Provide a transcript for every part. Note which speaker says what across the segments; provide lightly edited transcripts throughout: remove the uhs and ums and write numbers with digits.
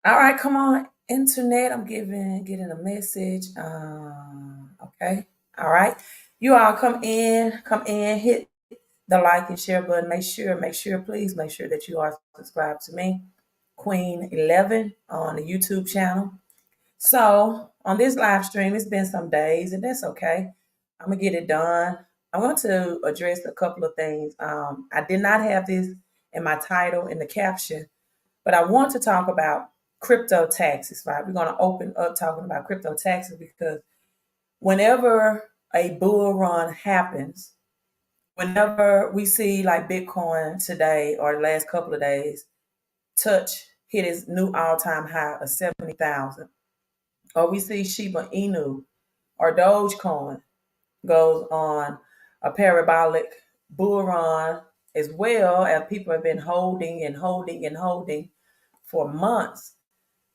Speaker 1: All right, come on, internet. I'm getting a message. Okay. All right. You all come in, hit the like and share button. Please make sure that you are subscribed to me, Queen 11 on the YouTube channel. So on this live stream, it's been some days, and that's okay. I'm gonna get it done. I want to address a couple of things. I did not have this in my title in the caption, but I want to talk about crypto taxes, right? We're going to open up talking about crypto taxes because whenever a bull run happens, whenever we see like Bitcoin today or the last couple of days hit its new all-time high of 70,000, or we see Shiba Inu or Dogecoin goes on a parabolic bull run, as well as people have been holding and holding and holding for months.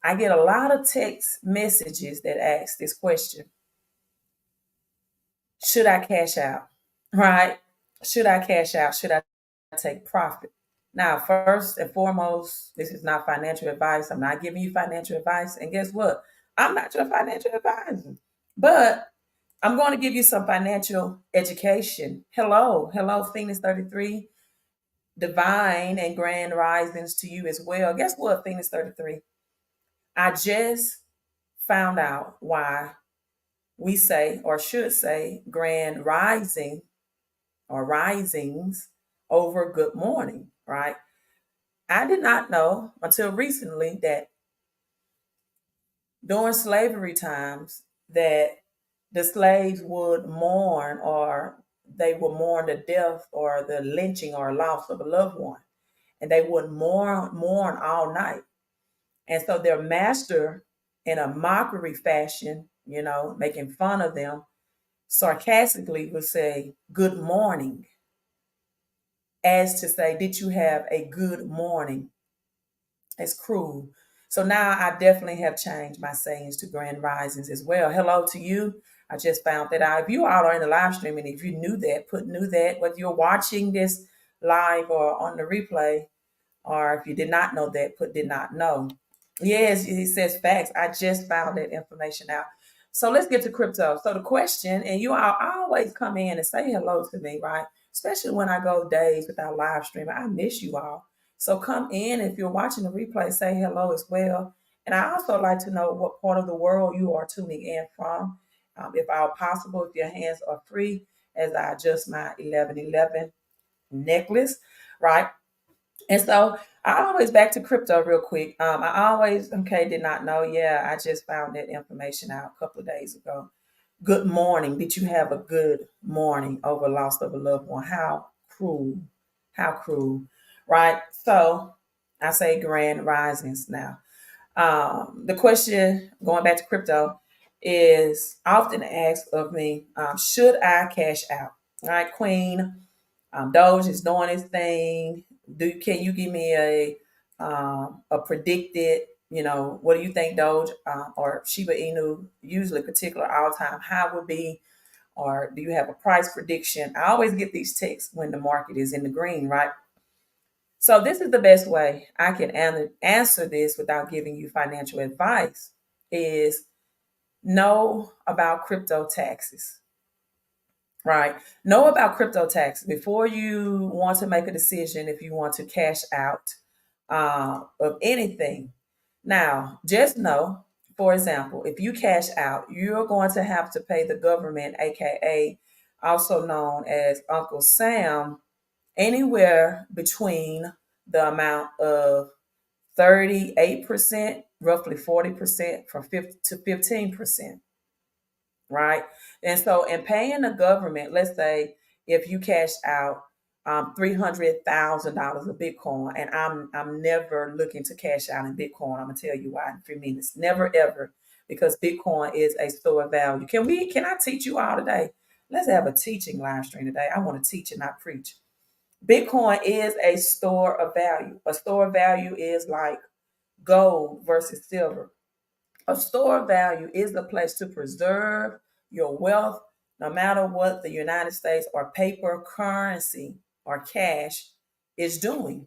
Speaker 1: I get a lot of text messages that ask this question: should I cash out? Right? Should I cash out? Should I take profit? Now, first and foremost, this is not financial advice. I'm not giving you financial advice. And guess what? I'm not your financial advisor. But I'm going to give you some financial education. Hello, Phoenix 33, divine and grand risings to you as well. Guess what, Phoenix 33? I just found out why we say, or should say, grand rising or risings over good morning, right? I did not know until recently that during slavery times that the slaves would mourn, or they would mourn the death or the lynching or loss of a loved one, and they would mourn all night. And so their master, in a mockery fashion, making fun of them, sarcastically would say, "Good morning," as to say, "Did you have a good morning?" It's cruel. So now I definitely have changed my sayings to grand risings as well. Hello to you. I just found that out. If you all are in the live stream and if you knew that, put knew that, whether you're watching this live or on the replay, or if you did not know that, put did not know. Yes, he says facts. I just found that information out. So let's get to crypto. So the question, and you all always come in and say hello to me, right? Especially when I go days without live streaming. I miss you all. So come in. If you're watching the replay, say hello as well. And I also like to know what part of the world you are tuning in from. If all possible, if your hands are free, as I adjust my 1111 necklace, right? And so I always back to crypto real quick. I always, okay, did not know. Yeah, I just found that information out a couple of days ago. Good morning. Did you have a good morning over loss of a loved one? How cruel. How cruel. Right? So I say grand risings now. The question, going back to crypto, is often asked of me, should I cash out? All right, Queen. Doge is doing its thing. Can you give me a predicted? What do you think Doge or Shiba Inu, usually particular all time high, would be? Or do you have a price prediction? I always get these texts when the market is in the green, right? So this is the best way I can answer this without giving you financial advice: is know about crypto taxes. Right. Know about crypto tax before you want to make a decision if you want to cash out of anything. Now, just know, for example, if you cash out, you're going to have to pay the government, aka also known as Uncle Sam, anywhere between the amount of 38%, roughly 40%, from 50 to 15%, right? And so, in paying the government, let's say if you cash out $300,000 of Bitcoin, and I'm never looking to cash out in Bitcoin. I'm gonna tell you why in 3 minutes. Never ever, because Bitcoin is a store of value. Can I teach you all today? Let's have a teaching live stream today. I want to teach and not preach. Bitcoin is a store of value. A store of value is like gold versus silver. A store of value is the place to preserve your wealth, no matter what the United States or paper currency or cash is doing,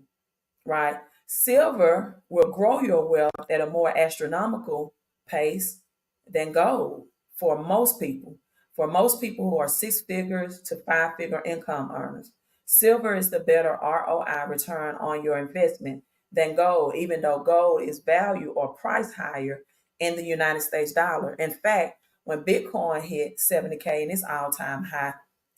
Speaker 1: right? Silver will grow your wealth at a more astronomical pace than gold for most people. For most people who are six figures to five figure income earners, silver is the better ROI return on your investment than gold, even though gold is valued or priced higher in the United States dollar. In fact, when Bitcoin hit 70K in its all time high,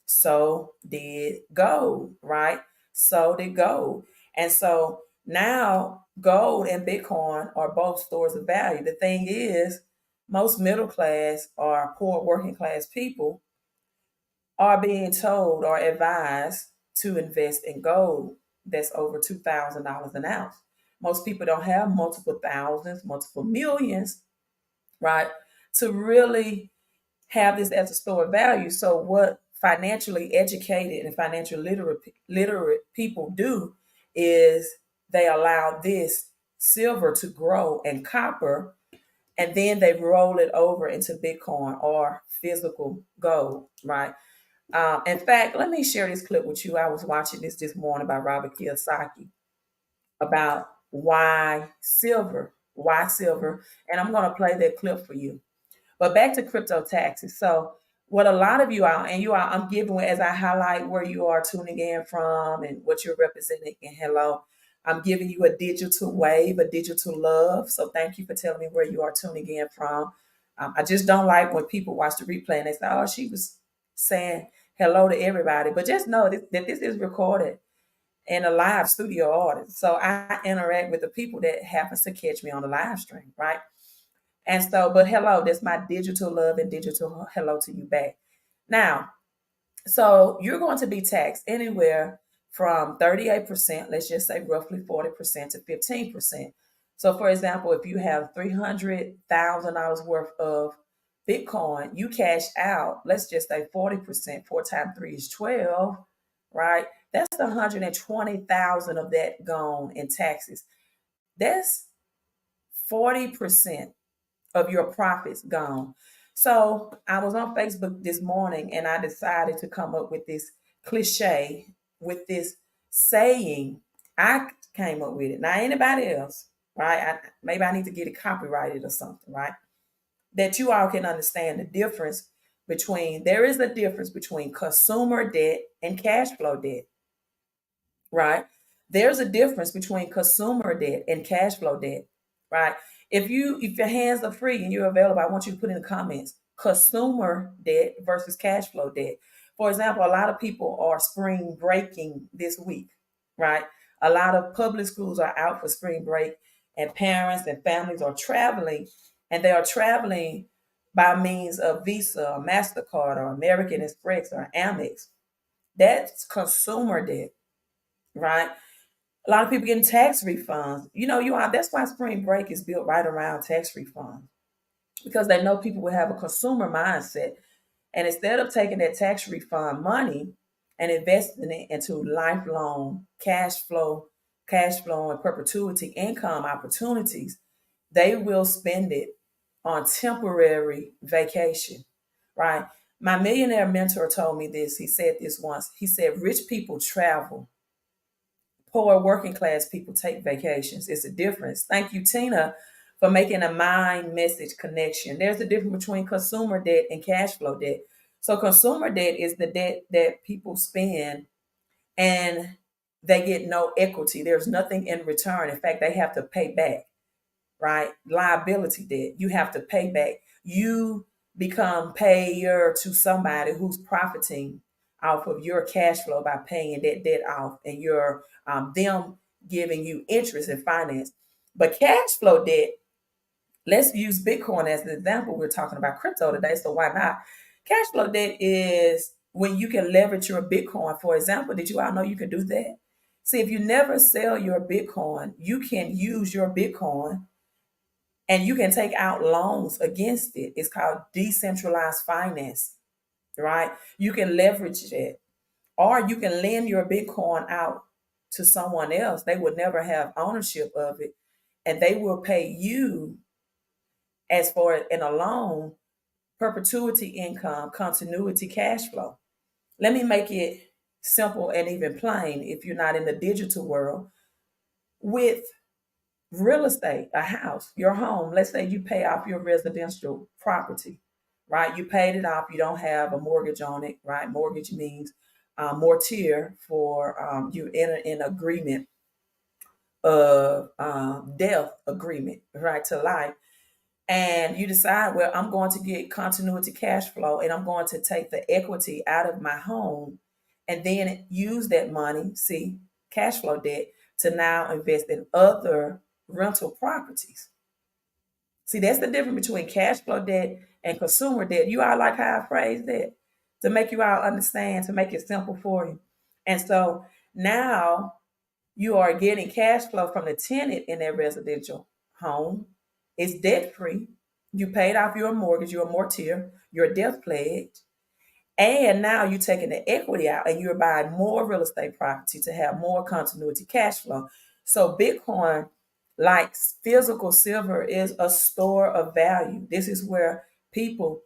Speaker 1: so did gold, right? So did gold. And so now gold and Bitcoin are both stores of value. The thing is, most middle class or poor working class people are being told or advised to invest in gold that's over $2,000 an ounce. Most people don't have multiple thousands, multiple millions, right, to really have this as a store of value. So what financially educated and financially literate people do is they allow this silver to grow and copper, and then they roll it over into Bitcoin or physical gold, right? In fact, let me share this clip with you. I was watching this morning by Robert Kiyosaki about why silver, and I'm going to play that clip for you. But back to crypto taxes. So what a lot of you are, and you are, I'm giving as I highlight where you are tuning in from and what you're representing. And hello, I'm giving you a digital wave, a digital love. So thank you for telling me where you are tuning in from. I just don't like when people watch the replay and they say, "Oh, she was saying hello to everybody," but just know that this is recorded in a live studio audience. So I interact with the people that happens to catch me on the live stream, right? And so, but hello, that's my digital love and digital hello to you back. Now, so you're going to be taxed anywhere from 38%, let's just say roughly 40% to 15%. So, for example, if you have $300,000 worth of Bitcoin, you cash out, let's just say 40%, 4 times 3 is 12, right? That's 120,000 of that gone in taxes. That's 40% of your profits gone. So I was on Facebook this morning and I decided to come up with this cliche, with this saying. I came up with it. Now, anybody else, right? Maybe I need to get it copyrighted or something, right? That you all can understand the difference there is a difference between consumer debt and cash flow debt, right? There's a difference between consumer debt and cash flow debt, right? If your hands are free and you're available, I want you to put in the comments consumer debt versus cash flow debt. For example, a lot of people are spring breaking this week, right? A lot of public schools are out for spring break, and parents and families are traveling, and they are traveling by means of Visa or MasterCard or American Express or Amex. That's consumer debt, right? A lot of people getting tax refunds. That's why spring break is built right around tax refunds, because they know people will have a consumer mindset. And instead of taking that tax refund money and investing it into lifelong cash flow and perpetuity income opportunities, they will spend it on temporary vacation, right? My millionaire mentor told me this. He said this once. He said, rich people travel, poor working class people take vacations. It's a difference. Thank you, Tina, for making a mind message connection. There's a difference between consumer debt and cash flow debt. So consumer debt is the debt that people spend and they get no equity. There's nothing in return. In fact, they have to pay back, right? Liability debt. You have to pay back. You become payer to somebody who's profiting off of your cash flow by paying that debt off, and your them giving you interest and finance. But cash flow debt, let's use Bitcoin as an example. We're talking about crypto today, so why not? Cash flow debt is when you can leverage your Bitcoin. For example, did you all know you can do that? See, if you never sell your Bitcoin, you can use your Bitcoin and you can take out loans against it. It's called decentralized finance, right? You can leverage it, or you can lend your Bitcoin out to someone else. They would never have ownership of it, and they will pay you as for in a loan, perpetuity income, continuity cash flow. Let me make it simple and even plain if you're not in the digital world. With real estate, a house, your home. Let's say you pay off your residential property, right? You paid it off. You don't have a mortgage on it, right? Mortgage means mortier for you enter in agreement of death agreement, right, to life. And you decide, well, I'm going to get continuity cash flow and I'm going to take the equity out of my home and then use that money, see, cash flow debt, to now invest in other rental properties. See, that's the difference between cash flow debt and consumer debt. You all like how I phrased that to make you all understand, to make it simple for you. And so now you are getting cash flow from the tenant in that residential home. It's debt free. You paid off your mortgage, your mortgage, your death pledge. And now you're taking the equity out and you're buying more real estate property to have more continuity cash flow. So Bitcoin, like physical silver, is a store of value. This is where people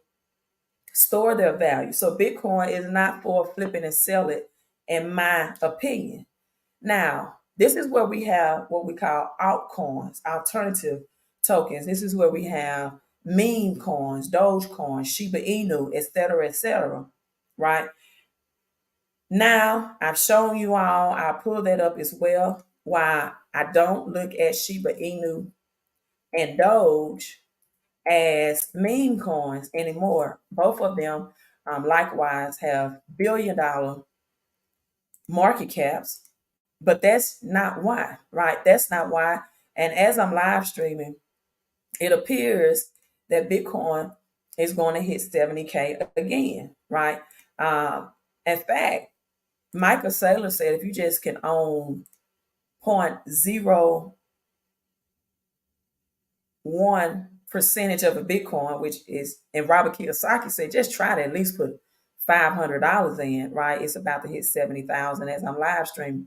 Speaker 1: store their value. So Bitcoin is not for flipping and sell it, in my opinion. Now, this is where we have what we call altcoins, alternative tokens. This is where we have meme coins, Dogecoin, Shiba Inu, et cetera, right? Now, I've shown you all, I'll pull that up as well, why I don't look at Shiba Inu and Doge as meme coins anymore. Both of them, likewise, have $1 billion market caps, but that's not why, right? That's not why. And as I'm live streaming, it appears that Bitcoin is going to hit 70K again, right? In fact, Michael Saylor said if you just can own 0.01 percentage of a Bitcoin, which is, and Robert Kiyosaki said, just try to at least put $500 in, right? It's about to hit 70,000 as I'm live streaming.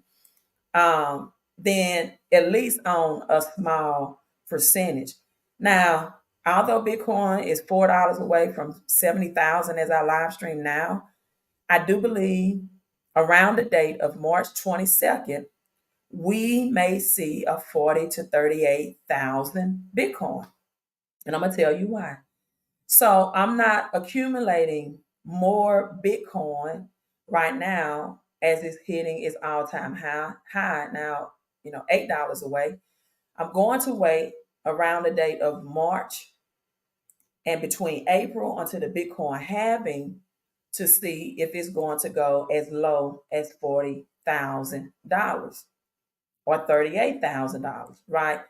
Speaker 1: Then at least own a small percentage. Now, although Bitcoin is $4 away from 70,000 as I live stream now, I do believe around the date of March 22nd, we may see a 40 to 38,000 Bitcoin. And I'm going to tell you why. So I'm not accumulating more Bitcoin right now as it's hitting its all-time high now, $8 away. I'm going to wait around the date of March and between April until the Bitcoin halving to see if it's going to go as low as $40,000 or $38,000, right?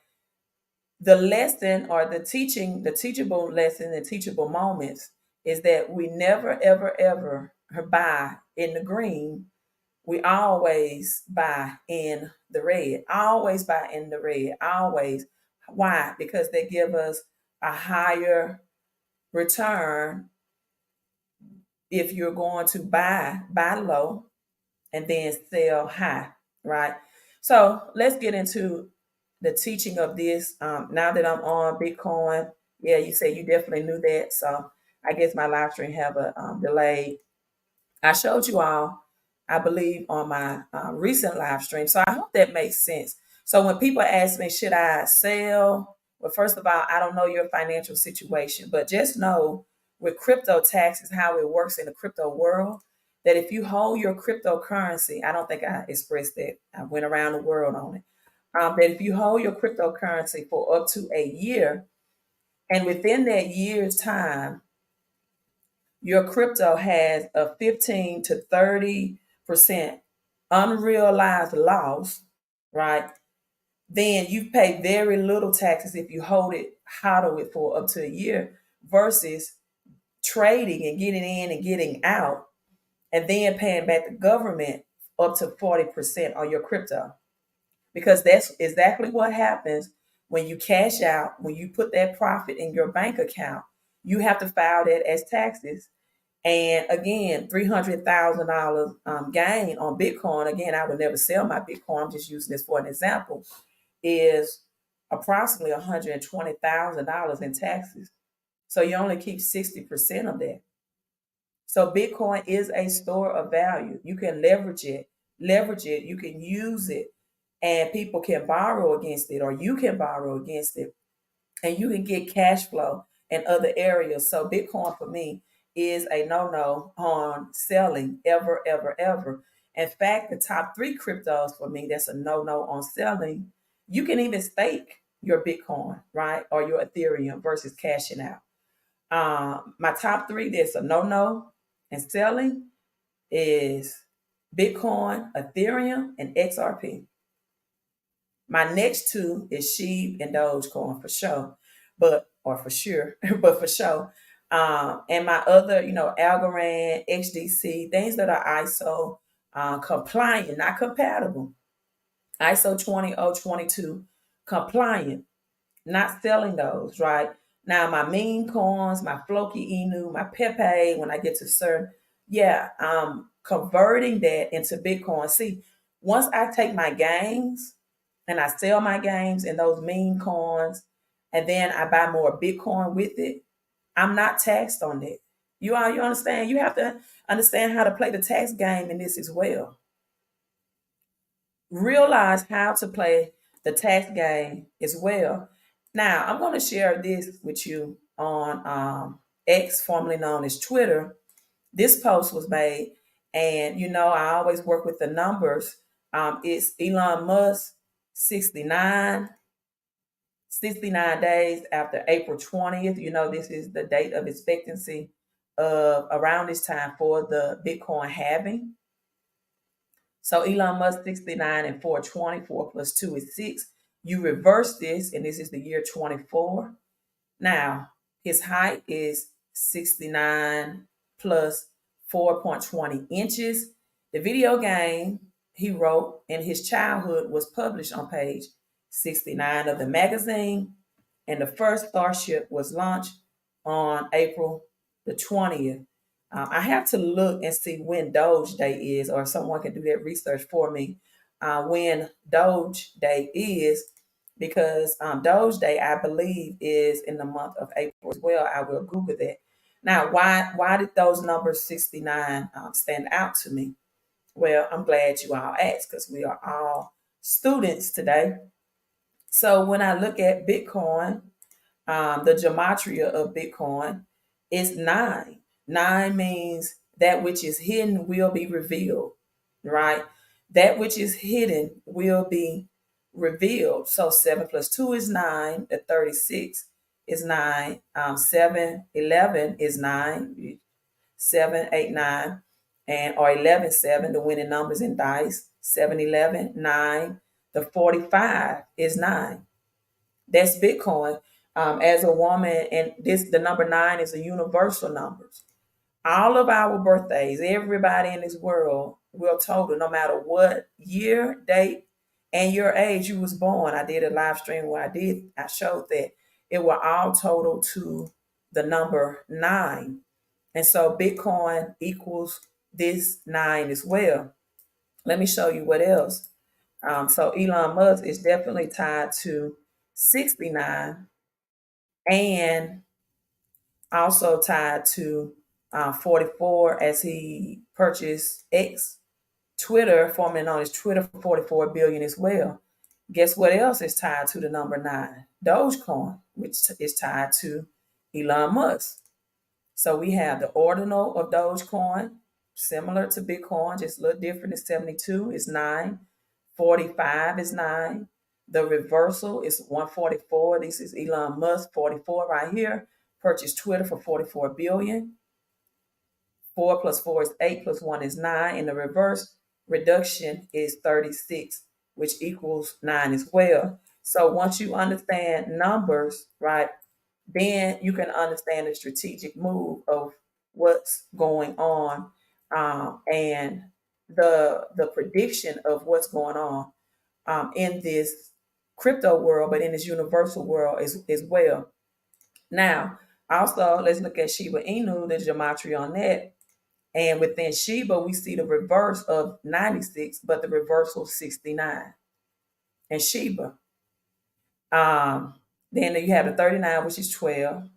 Speaker 1: The lesson or the teaching, the teachable lesson, the teachable moments is that we never, ever, ever buy in the green. We always buy in the red. Always buy in the red. Always. Why? Because they give us a higher return if you're going to buy low and then sell high, right? So let's get into the teaching of this. Now that I'm on Bitcoin, yeah, you say you definitely knew that. So I guess my live stream have a delay. I showed you all, I believe, on my recent live stream. So I hope that makes sense. So when people ask me, should I sell? Well, first of all, I don't know your financial situation, but just know with crypto taxes, how it works in the crypto world, that if you hold your cryptocurrency, I don't think I expressed that. I went around the world on it. That if you hold your cryptocurrency for up to a year, and within that year's time, your crypto has a 15 to 30% unrealized loss, right? Then you pay very little taxes if you hodl it for up to a year versus trading and getting in and getting out and then paying back the government up to 40% on your crypto. Because that's exactly what happens when you cash out, when you put that profit in your bank account, you have to file that as taxes. And again, $300,000 gain on Bitcoin. Again, I would never sell my Bitcoin. I'm just using this for an example. Is approximately $120,000 in taxes. So you only keep 60% of that. So Bitcoin is a store of value. You can leverage it. You can use it. and people can borrow against it, or you can borrow against it, and you can get cash flow in other areas. So Bitcoin for me is a no-no on selling ever, ever, ever. In fact, the top three cryptos for me that's a no-no on selling. You can even stake your Bitcoin, right, or your Ethereum versus cashing out. My top three that's a no-no in selling is Bitcoin, Ethereum, and XRP. My next two is Sheeb and Dogecoin for sure, but or for sure, but for sure. And my other, Algorand, XDC, things that are ISO compliant, not compatible. ISO 20022 compliant, not selling those, right? Now my meme coins, my Floki Inu, my Pepe, when I get to certain, yeah, I'm converting that into Bitcoin. See, once I take my gains and I sell my gains and those meme coins, and then I buy more Bitcoin with it, I'm not taxed on that. You understand? You have to understand how to play the tax game in this as well. Realize how to play the tax game as well. Now, I'm going to share this with you on X, formerly known as Twitter. This post was made, and I always work with the numbers. It's Elon Musk, 69, 69 days after April 20th. This is the date of expectancy of around this time for the Bitcoin halving. So Elon Musk 69 and 420, 4 plus 2 is 6. You reverse this, and this is the year 24. Now, his height is 69 plus 4.20 inches. The video game he wrote in his childhood was published on page 69 of the magazine, and the first Starship was launched on April the 20th. I have to look and see when Doge Day is, or if someone can do that research for me when Doge Day is, because Doge Day, I believe, is in the month of April as well. I will Google that. Now, why did those numbers 69 stand out to me? Well, I'm glad you all asked, because we are all students today. So when I look at Bitcoin, the gematria of Bitcoin is 9. 9 means that which is hidden will be revealed, right? That which is hidden will be revealed. So 7 plus 2 is 9. The 36 is 9. 7, 11 is 9. 7, 8, 9, and or 11, 7, the winning numbers in dice. 7, 11, 9. The 45 is 9. That's Bitcoin. As a woman, and the number 9 is a universal number. All of our birthdays, everybody in this world will total, no matter what year, date, and your age you was born. I did a live stream where I showed that it will all total to the number 9. And so Bitcoin equals this 9 as well. Let me show you what else. So Elon Musk is definitely tied to 69, and also tied to 44, as he purchased X, Twitter, formerly known as Twitter, for 44 billion as well. Guess what else is tied to the number 9? Dogecoin, which is tied to Elon Musk. So we have the ordinal of Dogecoin, similar to Bitcoin, just a little different. Is 72 is 9, 45 is 9. The reversal is 144. This is Elon Musk, 44 right here. Purchased Twitter for 44 billion. 4 plus 4 is 8, plus 1 is 9. And the reverse reduction is 36, which equals 9 as well. So once you understand numbers, right, then you can understand the strategic move of what's going on, and the prediction of what's going on in this crypto world, but in this universal world as well. Now, also, let's look at Shiba Inu, the gematria on that. And within Shiba, we see the reverse of 96, but the reversal 69 in Shiba. Then you have the 39, which is 12.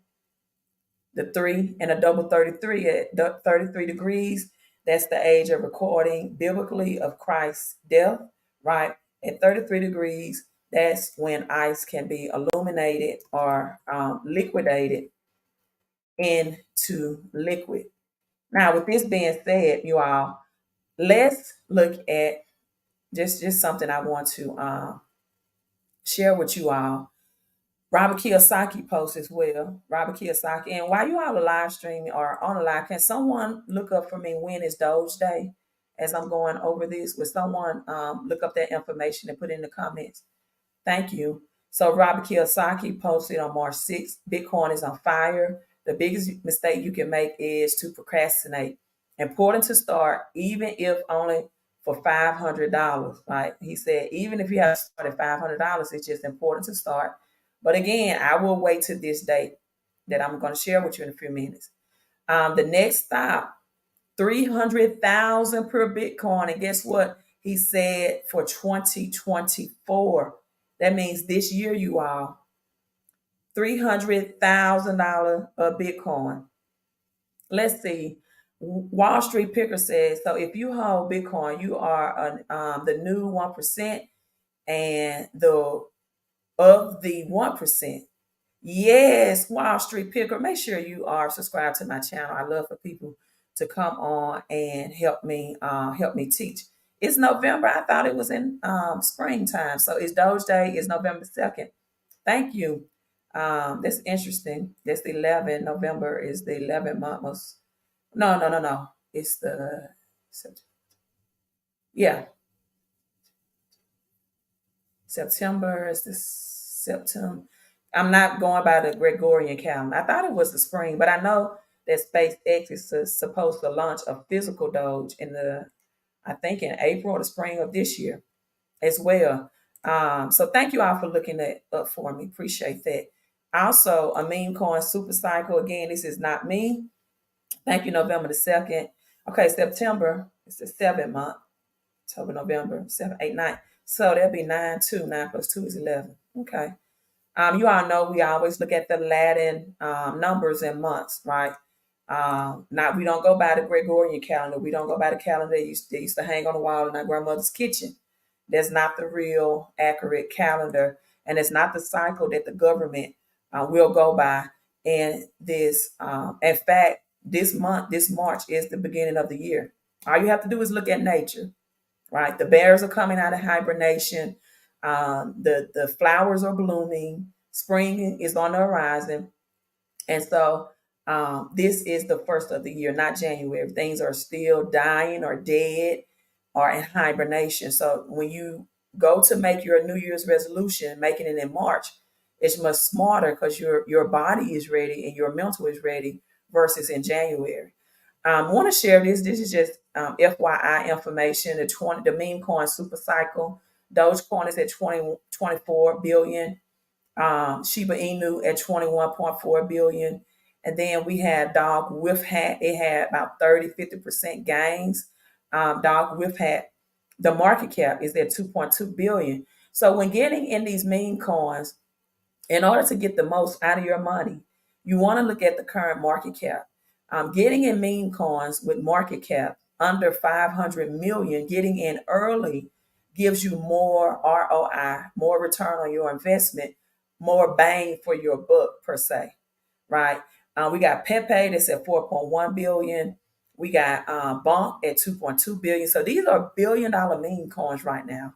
Speaker 1: The 3 and a double 33 at 33 degrees. That's the age of recording biblically of Christ's death, right? At 33 degrees, that's when ice can be illuminated or liquidated into liquid. Now, with this being said, you all, let's look at just something I want to share with you all. Robert Kiyosaki posts as well. Robert Kiyosaki. And while you all are live streaming or on the live, can someone look up for me when is Doge Day? As I'm going over this, would someone look up that information and put it in the comments? Thank you. So Robert Kiyosaki posted on March 6th, Bitcoin is on fire. The biggest mistake you can make is to procrastinate. Important to start, even if only for $500, right? He said, even if you have started $500, it's just important to start. But again, I will wait to this date that I'm going to share with you in a few minutes. The next stop, 300,000 per Bitcoin. And guess what? He said for 2024. That means this year, you all, $300,000 of Bitcoin. Let's see. Wall Street Picker says, so if you hold Bitcoin, you are the new 1%, and the of the 1%. Yes, Wall Street Picker. Make sure you are subscribed to my channel. I love for people to come on and help me teach. It's November. I thought it was in springtime. So it's Doge Day. It's November 2nd. Thank you. That's interesting. That's the 11th. November is the 11th month. No, no, no, no. It's the yeah. September is the September. I'm not going by the Gregorian calendar. I thought it was the spring, but I know that SpaceX is supposed to launch a physical Doge I think in April or the spring of this year as well. So thank you all for looking that up for me. Appreciate that. Also, a meme coin super cycle. Again, this is not me. Thank you, November the 2nd. Okay, September is the 7th month. October, November, 7, 8, 9. So that'll be 9, 2. 9 plus 2 is 11. Okay. You all know we always look at the Latin numbers and months, right? Not we don't go by the Gregorian calendar. We don't go by the calendar they used to hang on the wall in our grandmother's kitchen. That's not the real accurate calendar, and it's not the cycle that the government will go by. And in fact, this month, this March is the beginning of the year. All you have to do is look at nature, right? The bears are coming out of hibernation. The flowers are blooming. Spring is on the horizon. And so this is the first of the year, not January. Things are still dying or dead or in hibernation. So when you go to make your New Year's resolution, making it in March, it's much smarter because your body is ready and your mental is ready versus in January. I want to share this. This is just FYI information. The meme coin super cycle. Dogecoin is at 24 billion. Shiba Inu at 21.4 billion. And then we had Dog With Hat. It had about 30-50% gains. Dog With Hat, the market cap is at 2.2 billion. So when getting in these meme coins, in order to get the most out of your money, you want to look at the current market cap. Getting in meme coins with market cap under 500 million, getting in early gives you more ROI, more return on your investment, more bang for your buck per se, right? We got Pepe that's at 4.1 billion. We got Bonk at 2.2 billion. So these are $1 billion meme coins right now.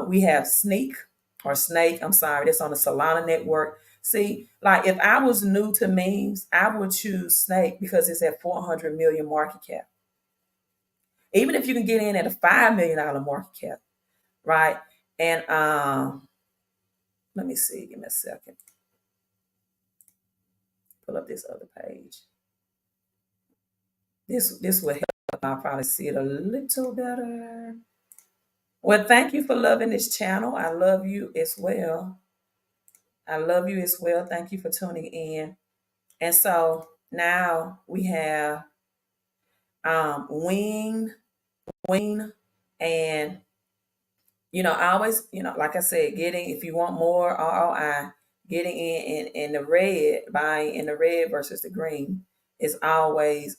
Speaker 1: We have Snake, I'm sorry, that's on the Solana network. See, like if I was new to memes, I would choose Snake because it's at 400 million market cap. Even if you can get in at a $5 million market cap, right? And let me see, give me a second. Pull up this other page. This will help. I'll probably see it a little better. Well, thank you for loving this channel. I love you as well. I love you as well. Thank you for tuning in. And so now we have Wing, and I always, like I said, if you want more ROI, getting in the red, buying in the red versus the green is always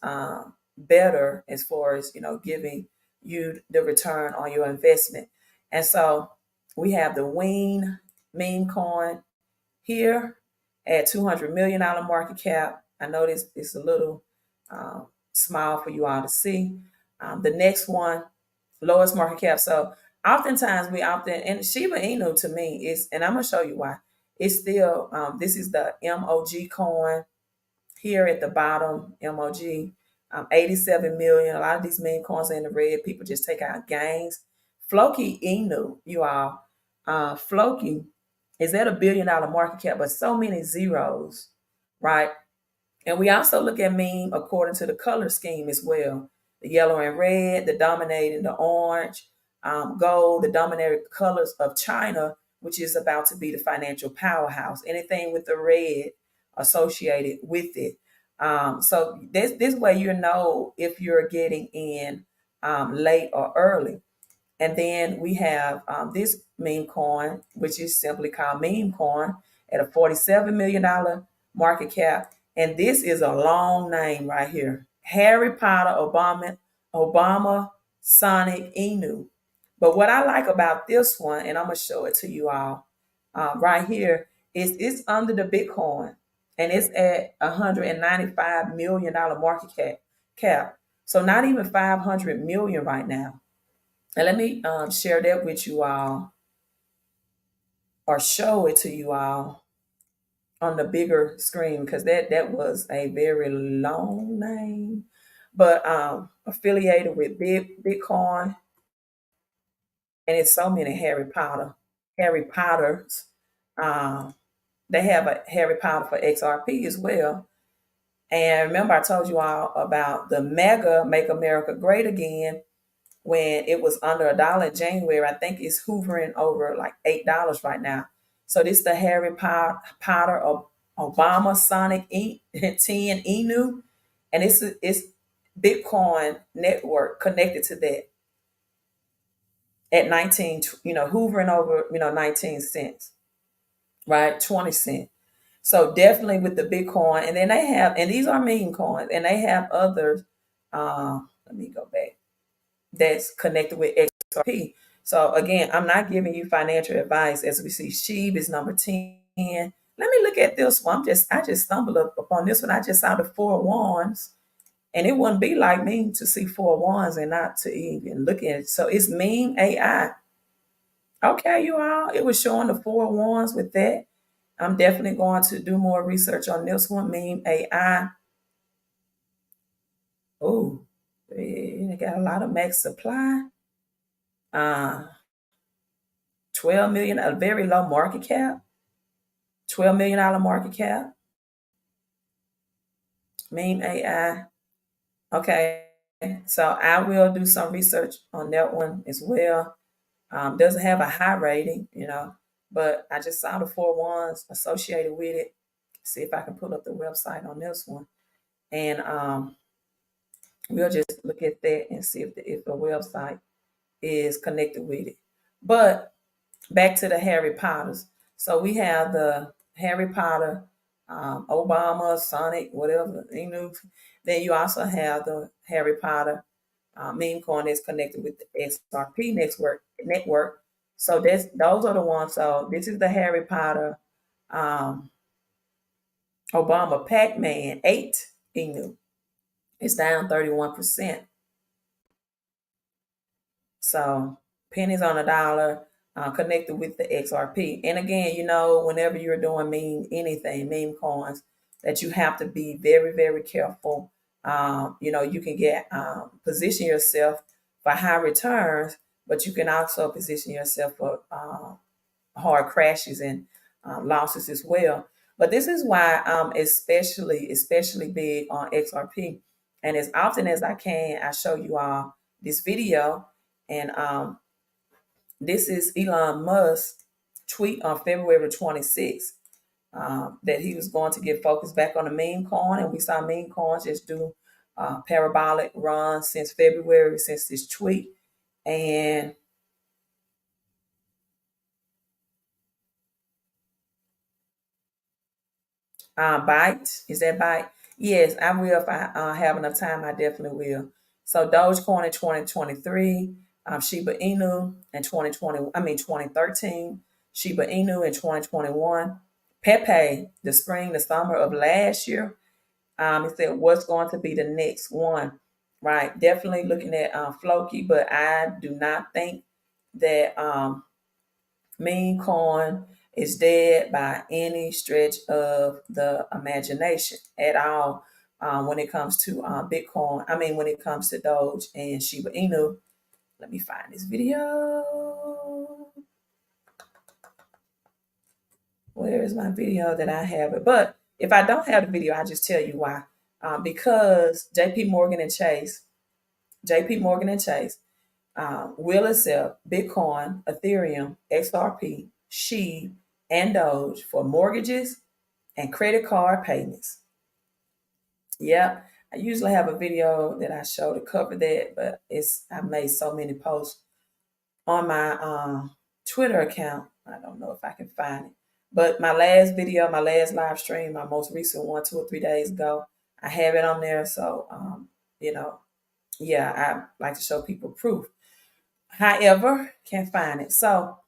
Speaker 1: better as far as giving you the return on your investment. And so We have the Ween meme coin here at $200 million market cap. I know this is a little small for you all to see. The next one, lowest market cap. So oftentimes we often, and Shiba Inu to me is, and I'm gonna show you why. It's still this is the MOG coin here at the bottom. MOG 87 million. A lot of these meme coins are in the red. People just take out gains. Floki Inu, you all, Floki is at $1 billion market cap, but so many zeros, right? And we also look at meme according to the color scheme as well. The yellow and red, the dominating, the orange, gold, the dominating colors of China, which is about to be the financial powerhouse. Anything with the red associated with it. So this way you know if you're getting in late or early. And then we have this meme coin, which is simply called meme coin, at a $47 million market cap. And this is a long name right here. Harry Potter Obama Sonic Inu. But what I like about this one, and I'm gonna show it to you all right here, is it's under the Bitcoin, and it's at $195 million market cap. So not even 500 million right now. And let me share that with you all, or show it to you all on the bigger screen, because that was a very long name, but affiliated with Bitcoin, and it's so many Harry Potters. Um, they have a Harry Potter for XRP as well. And remember, I told you all about the mega Make America Great Again when it was under $1 in January. I think it's hovering over like $8 right now. So this is the Harry Potter of Obama Sonic 10 Inu, and it's Bitcoin network connected to that at 19, hovering over 19 cents, right? 20 cents. So definitely with the Bitcoin, and then they have, and these are meme coins, and they have others. Let me go back. That's connected with XRP. So again, I'm not giving you financial advice. As we see, SHIB is number 10. Let me look at this one. I just stumbled upon this one. I just saw the 4 wands, and it wouldn't be like me to see 4 wands and not to even look at it. So it's meme AI. Okay, you all. It was showing the 4 wands with that. I'm definitely going to do more research on this one. Meme AI. Oh, they got a lot of max supply. Uh, 12 million, a very low market cap. $12 million market cap. Meme AI. Okay. So I will do some research on that one as well. Doesn't have a high rating, but I just saw the 4 wands associated with it. See if I can pull up the website on this one. And we'll just look at that and see if the website is connected with it. But back to the Harry Potters. So we have the Harry Potter, Obama, Sonic, whatever, Then you also have the Harry Potter meme coin that's connected with the XRP network. So those are the ones. So this is the Harry Potter, Obama Pac-Man 8 Inu. It's down 31%. So pennies on a dollar, connected with the XRP. And again, whenever you're doing meme coins, that you have to be very, very careful. You can get position yourself for high returns, but you can also position yourself for hard crashes and losses as well. But this is why I'm especially big on XRP. And as often as I can, I show you all this video. And this is Elon Musk's tweet on February 26th, that he was going to get focused back on the meme coin. And we saw meme coins just do parabolic runs since February, since this tweet. And Byte, is that Byte? Yes, I will. If I have enough time, I definitely will. So Dogecoin in 2023, Shiba Inu in 2013, Shiba Inu in 2021, Pepe the spring, the summer of last year. It said what's going to be the next one, right? Definitely looking at Floki, but I do not think that meme coin is dead by any stretch of the imagination at all. When it comes to Bitcoin, when it comes to Doge and Shiba Inu. Let me find this video. Where is my video that I have it? But if I don't have the video, I'll just tell you why. Because JP Morgan and Chase will accept Bitcoin, Ethereum, XRP, SHIB, and Doge for mortgages and credit card payments. Yeah, I usually have a video that I show to cover that, but I made so many posts on my Twitter account. I don't know if I can find it. But my last video, my last live stream, my most recent one, 2 or 3 days ago, I have it on there. So, yeah, I like to show people proof. However, can't find it. So,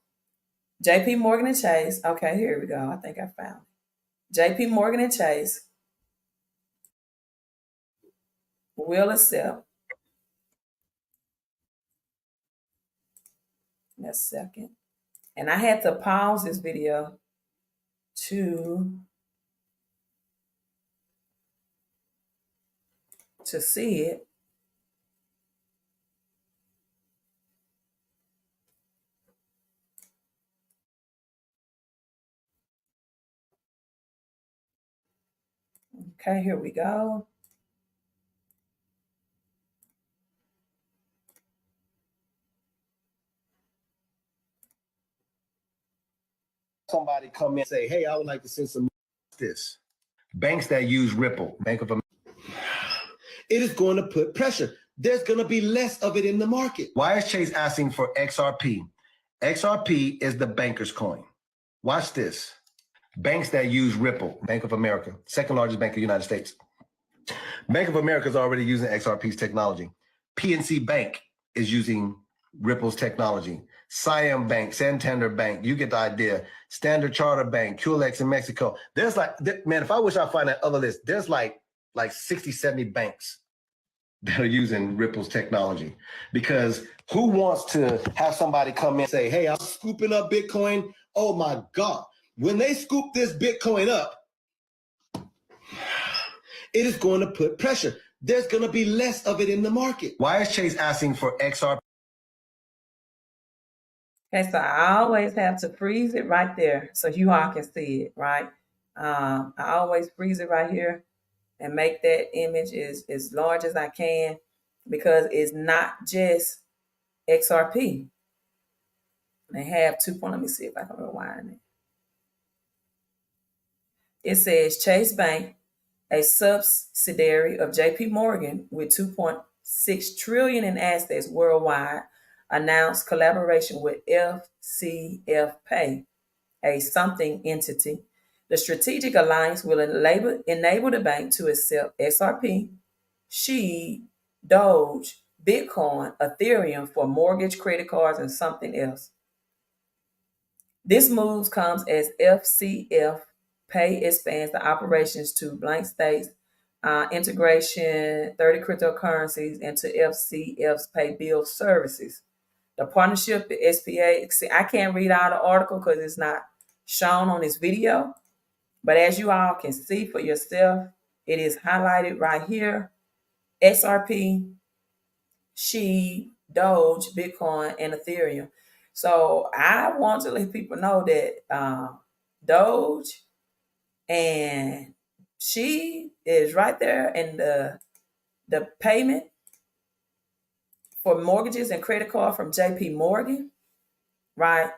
Speaker 1: JP Morgan and Chase. Okay, here we go. I think I found it. JP Morgan and Chase will accept. That's second. And I had to pause this video to see it. Okay, here we go.
Speaker 2: Somebody come in and say, hey, I would like to send some this. Banks that use Ripple, Bank of America. It is going to put pressure. There's going to be less of it in the market. Why is Chase asking for XRP? XRP is the banker's coin. Watch this. Banks that use Ripple, Bank of America, second largest bank of the United States. Bank of America is already using XRP's technology. PNC Bank is using Ripple's technology. Siam Bank, Santander Bank, you get the idea. Standard Chartered Bank, QLX in Mexico. There's man, if I wish I find that other list, there's like 60, 70 banks that are using Ripple's technology. Because who wants to have somebody come in and say, hey, I'm scooping up Bitcoin. Oh my God. When they scoop this Bitcoin up, it is going to put pressure. There's going to be less of it in the market. Why is Chase asking for XRP?
Speaker 1: Okay, so I always have to freeze it right there so you all can see it, right? I always freeze it right here and make that image as large as I can because it's not just XRP. They have 2 point. Let me see if I can rewind it. It says Chase Bank, a subsidiary of JP Morgan with 2.6 trillion in assets worldwide, announced collaboration with FCF Pay, a something entity. The strategic alliance will enable the bank to accept XRP, SHIB, Doge, Bitcoin, Ethereum for mortgage, credit cards, and something else. This move comes as FCF Pay expands the operations to blank states, integration 30 cryptocurrencies into FCF's Pay bill services. The partnership, the SPA, I can't read out the article because it's not shown on this video, but as you all can see for yourself, it is highlighted right here. XRP, SHIB, Doge, Bitcoin, and Ethereum. So I want to let people know that Doge and SHIB is right there in the payment for mortgages and credit card from JP Morgan, right?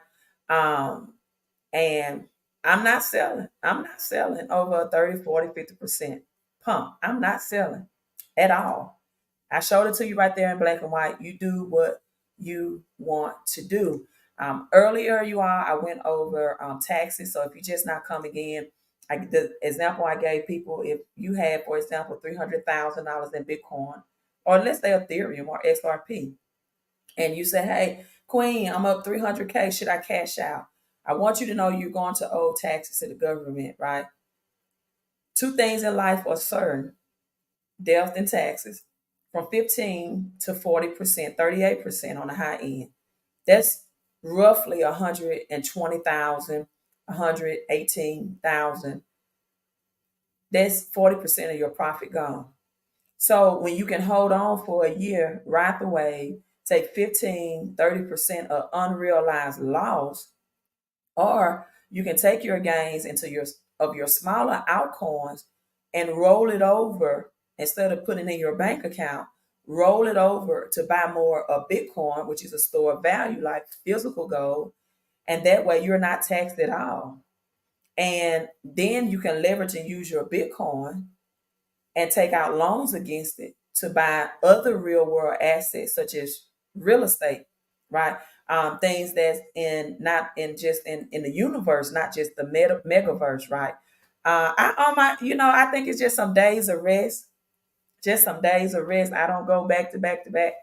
Speaker 1: And I'm not selling. I'm not selling over 30, 40, 50% pump. I'm not selling at all. I showed it to you right there in black and white. You do what you want to do. Earlier, you all, I went over taxes. So if you're just not coming in, the example I gave people, if you had, for example, $300,000 in Bitcoin, or let's say Ethereum or XRP, and you say, hey, Queen, I'm up 300K. Should I cash out? I want you to know you're going to owe taxes to the government, right? Two things in life are certain: death and taxes, from 15 to 40%, 38% on the high end. That's roughly 120,000, 118,000. That's 40% of your profit gone. So when you can hold on for a year, ride the wave, take 15, 30% of unrealized loss, or you can take your gains into your smaller altcoins and roll it over instead of putting it in your bank account, roll it over to buy more of Bitcoin, which is a store of value like physical gold. And that way you're not taxed at all. And then you can leverage and use your Bitcoin and take out loans against it to buy other real world assets such as real estate, right? Things that's in not in just in the universe, not just the megaverse, right? I on my, I think it's just some days of rest, just some days of rest. I don't go back to back to back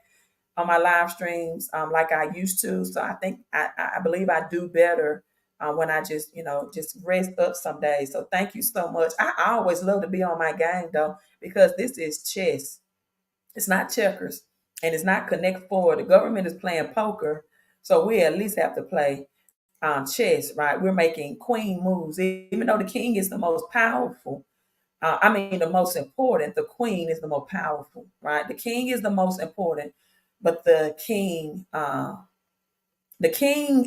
Speaker 1: on my live streams like I used to. So I think I believe I do better when I just just rest up some days. So thank you so much. I always love to be on my game though, because this is chess. It's not checkers, and it's not connect four. The government is playing poker, so we at least have to play chess, right? We're making queen moves, even though the king is the most powerful. I mean, the most important. The queen is the most powerful, right? The king is the most important, but the king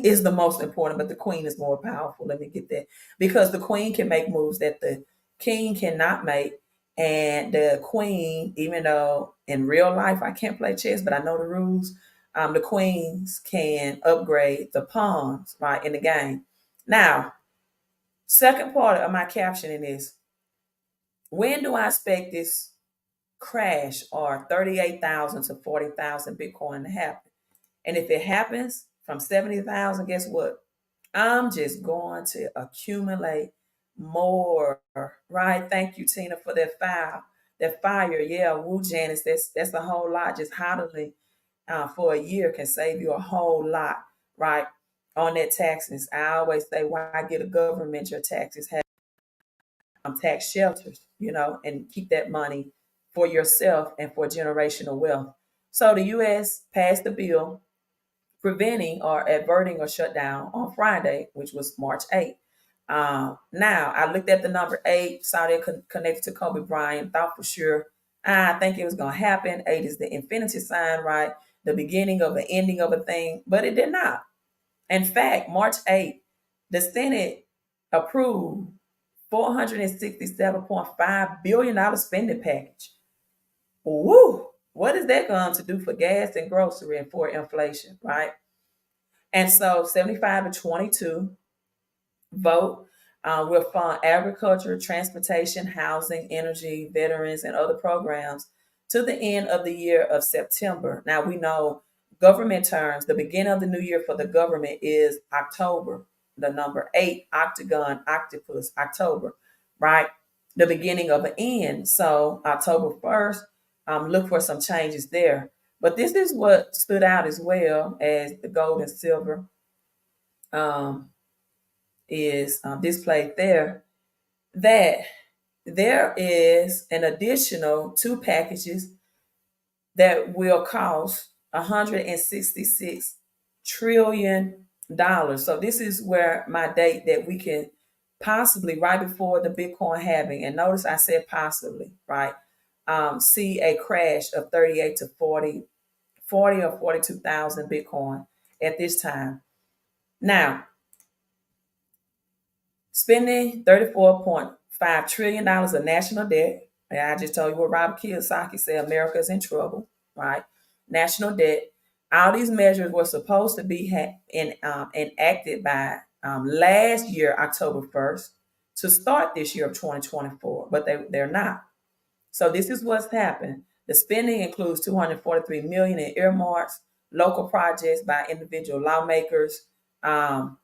Speaker 1: is the most important, but the queen is more powerful. Let me get that, because the queen can make moves that the king cannot make, and the queen, even though in real life I can't play chess, but I know the rules. The queens can upgrade the pawns right in the game. Now, second part of my captioning is, when do I expect this crash or 38,000 to 40,000 Bitcoin to happen? And if it happens from 70,000, guess what? I'm just going to accumulate more, right? Thank you, Tina, for that fire. That fire, yeah, woo, Janice, that's a whole lot. Just hodling for a year can save you a whole lot, right? On that taxes. I always say, why get a government your taxes? Have tax shelters, and keep that money for yourself and for generational wealth. So the U.S. passed the bill preventing or averting a shutdown on Friday, which was March 8th. Now, I looked at the number 8, saw that connected to Kobe Bryant, thought for sure, I think it was going to happen. 8 is the infinity sign, right? The beginning of an ending of a thing, but it did not. In fact, March 8th, the Senate approved $467.5 billion spending package. Woo! What is that going to do for gas and grocery and for inflation, right? And so 75 to 22 vote will fund agriculture, transportation, housing, energy, veterans, and other programs to the end of the year of September. Now we know government terms, the beginning of the new year for the government is October, the number 8, octagon, octopus, October, right? The beginning of an end. So October 1st, look for some changes there. But this is what stood out as well as the gold and silver um, is displayed there, that there is an additional 2 packages that will cost $166 trillion. So this is where my date that we can possibly, right before the Bitcoin halving, and notice I said possibly, right, see a crash of 38 to 40 or 42,000 Bitcoin at this time. Now, spending $34.5 trillion of national debt. And I just told you what Robert Kiyosaki said, America's in trouble, right? National debt. All these measures were supposed to be enacted by last year, October 1st, to start this year of 2024, but they're not. So this is what's happened. The spending includes 243 million in earmarks, local projects by individual lawmakers, 2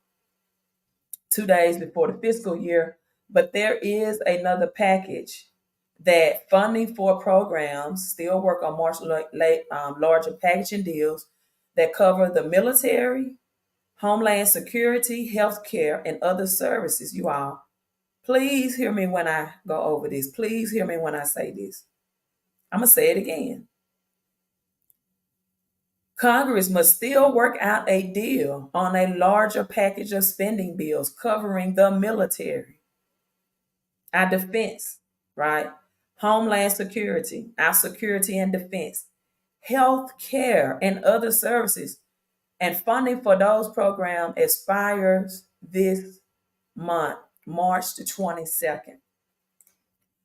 Speaker 1: days before the fiscal year. But there is another package that funding for programs still work on larger packaging deals that cover the military, homeland security, healthcare, and other services, you all. Please hear me when I go over this. Please hear me when I say this. I'm going to say it again. Congress must still work out a deal on a larger package of spending bills covering the military, our defense, right? Homeland security, our security and defense, health care, and other services. And funding for those programs expires this month, March the 22nd.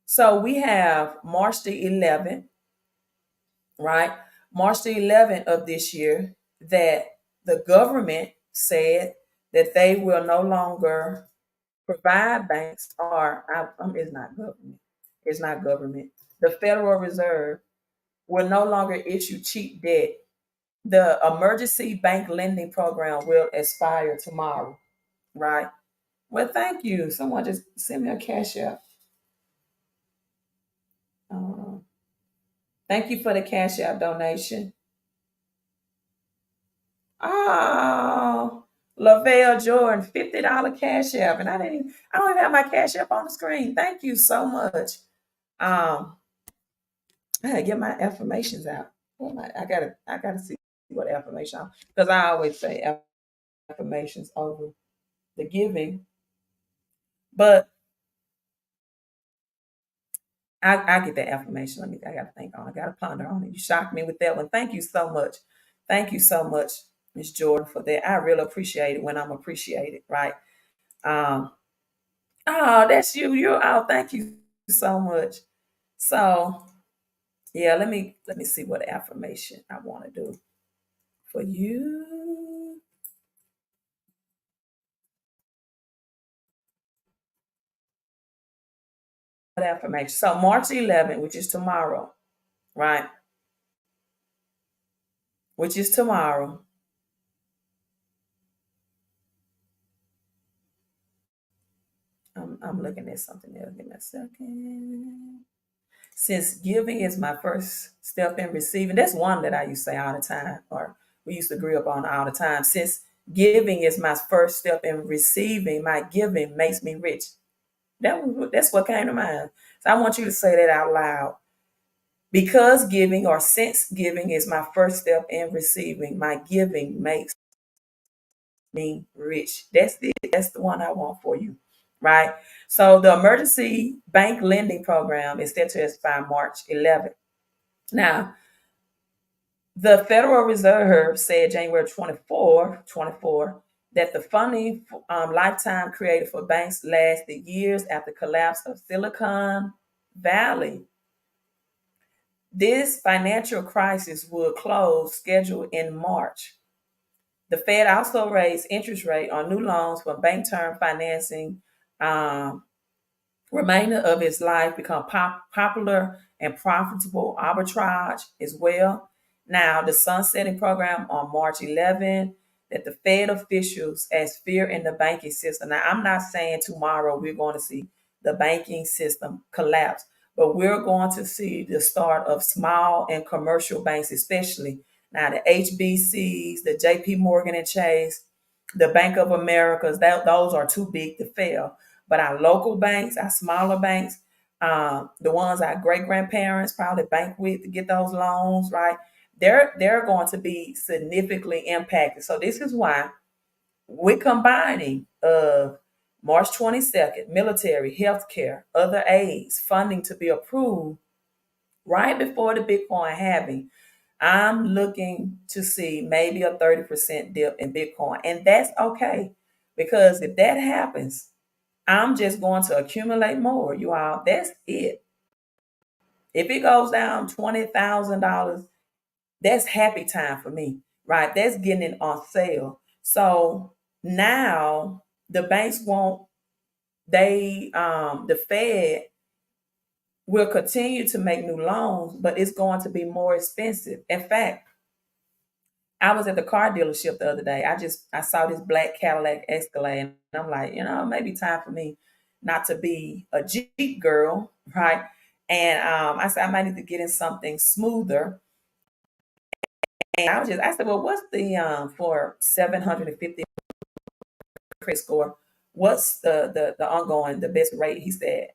Speaker 1: So we have March the 11th, right? March the 11th of this year, that the government said that they will no longer provide banks, or it's not government. It's not government. The Federal Reserve will no longer issue cheap debt. The emergency bank lending program will expire tomorrow, right? Well, thank you. Someone just send me a cash app. Thank you for the cash app donation. Oh, Lavelle Jordan, $50 cash app, and I don't even have my cash app on the screen. Thank you so much. I gotta get my affirmations out. I gotta see what affirmation, because I always say affirmations over the giving, but I get the affirmation. I gotta think on. I gotta ponder on it. You shocked me with that one. Thank you so much. Thank you so much, Miss Jordan, for that. I really appreciate it when I'm appreciated, right? Um, oh, that's you. Thank you so much. So yeah, let me see what affirmation I want to do for you. What affirmation? So March 11th, which is tomorrow, right? Which is tomorrow. I'm looking at something else. Give me a second. Since giving is my first step in receiving, that's one that I used to say all the time, or we used to agree upon all the time. Since giving is my first step in receiving, my giving makes me rich. That's what came to mind. So I want you to say that out loud. Because giving, or since giving is my first step in receiving, my giving makes me rich. That's it. That's the one I want for you, right? So the emergency bank lending program is set to expire March 11th. Now, the Federal Reserve said January 24, that the funding lifetime created for banks lasted years after the collapse of Silicon Valley. This financial crisis would close scheduled in March. The Fed also raised interest rate on new loans for bank term financing. Remainder of its life become popular and profitable arbitrage as well. Now, the sunsetting program on March 11, that the Fed officials as fear in the banking system. Now, I'm not saying tomorrow we're going to see the banking system collapse, but we're going to see the start of small and commercial banks, especially now the HBCs, the JP Morgan and Chase, the Bank of Americas. Those are too big to fail. But our local banks, our smaller banks, the ones our great grandparents probably bank with to get those loans, right? They're going to be significantly impacted. So this is why we're combining March 22nd, military, healthcare, other aids, funding to be approved right before the Bitcoin halving. I'm looking to see maybe a 30% dip in Bitcoin. And that's okay. Because if that happens, I'm just going to accumulate more, you all. That's it. If it goes down $20,000, that's happy time for me, right? That's getting it on sale. So now the banks won't, the Fed will continue to make new loans, but it's going to be more expensive. In fact, I was at the car dealership the other day. I saw this black Cadillac Escalade, and I'm like, maybe time for me not to be a Jeep girl, right? And I said I might need to get in something smoother. And I said, well, what's the for 750 credit score? What's the ongoing the best rate? He said,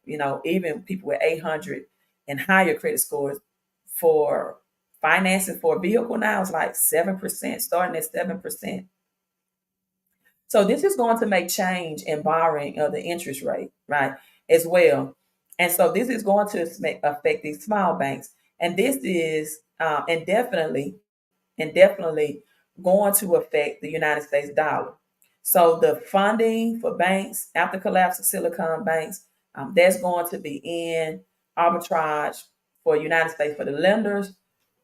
Speaker 1: even people with 800 and higher credit scores for financing for a vehicle now is like 7%, starting at 7%. So this is going to make change in borrowing of the interest rate, right, as well. And so this is going to affect these small banks, and this is indefinitely going to affect the United States dollar. So the funding for banks after collapse of Silicon banks, that's going to be in arbitrage for United States for the lenders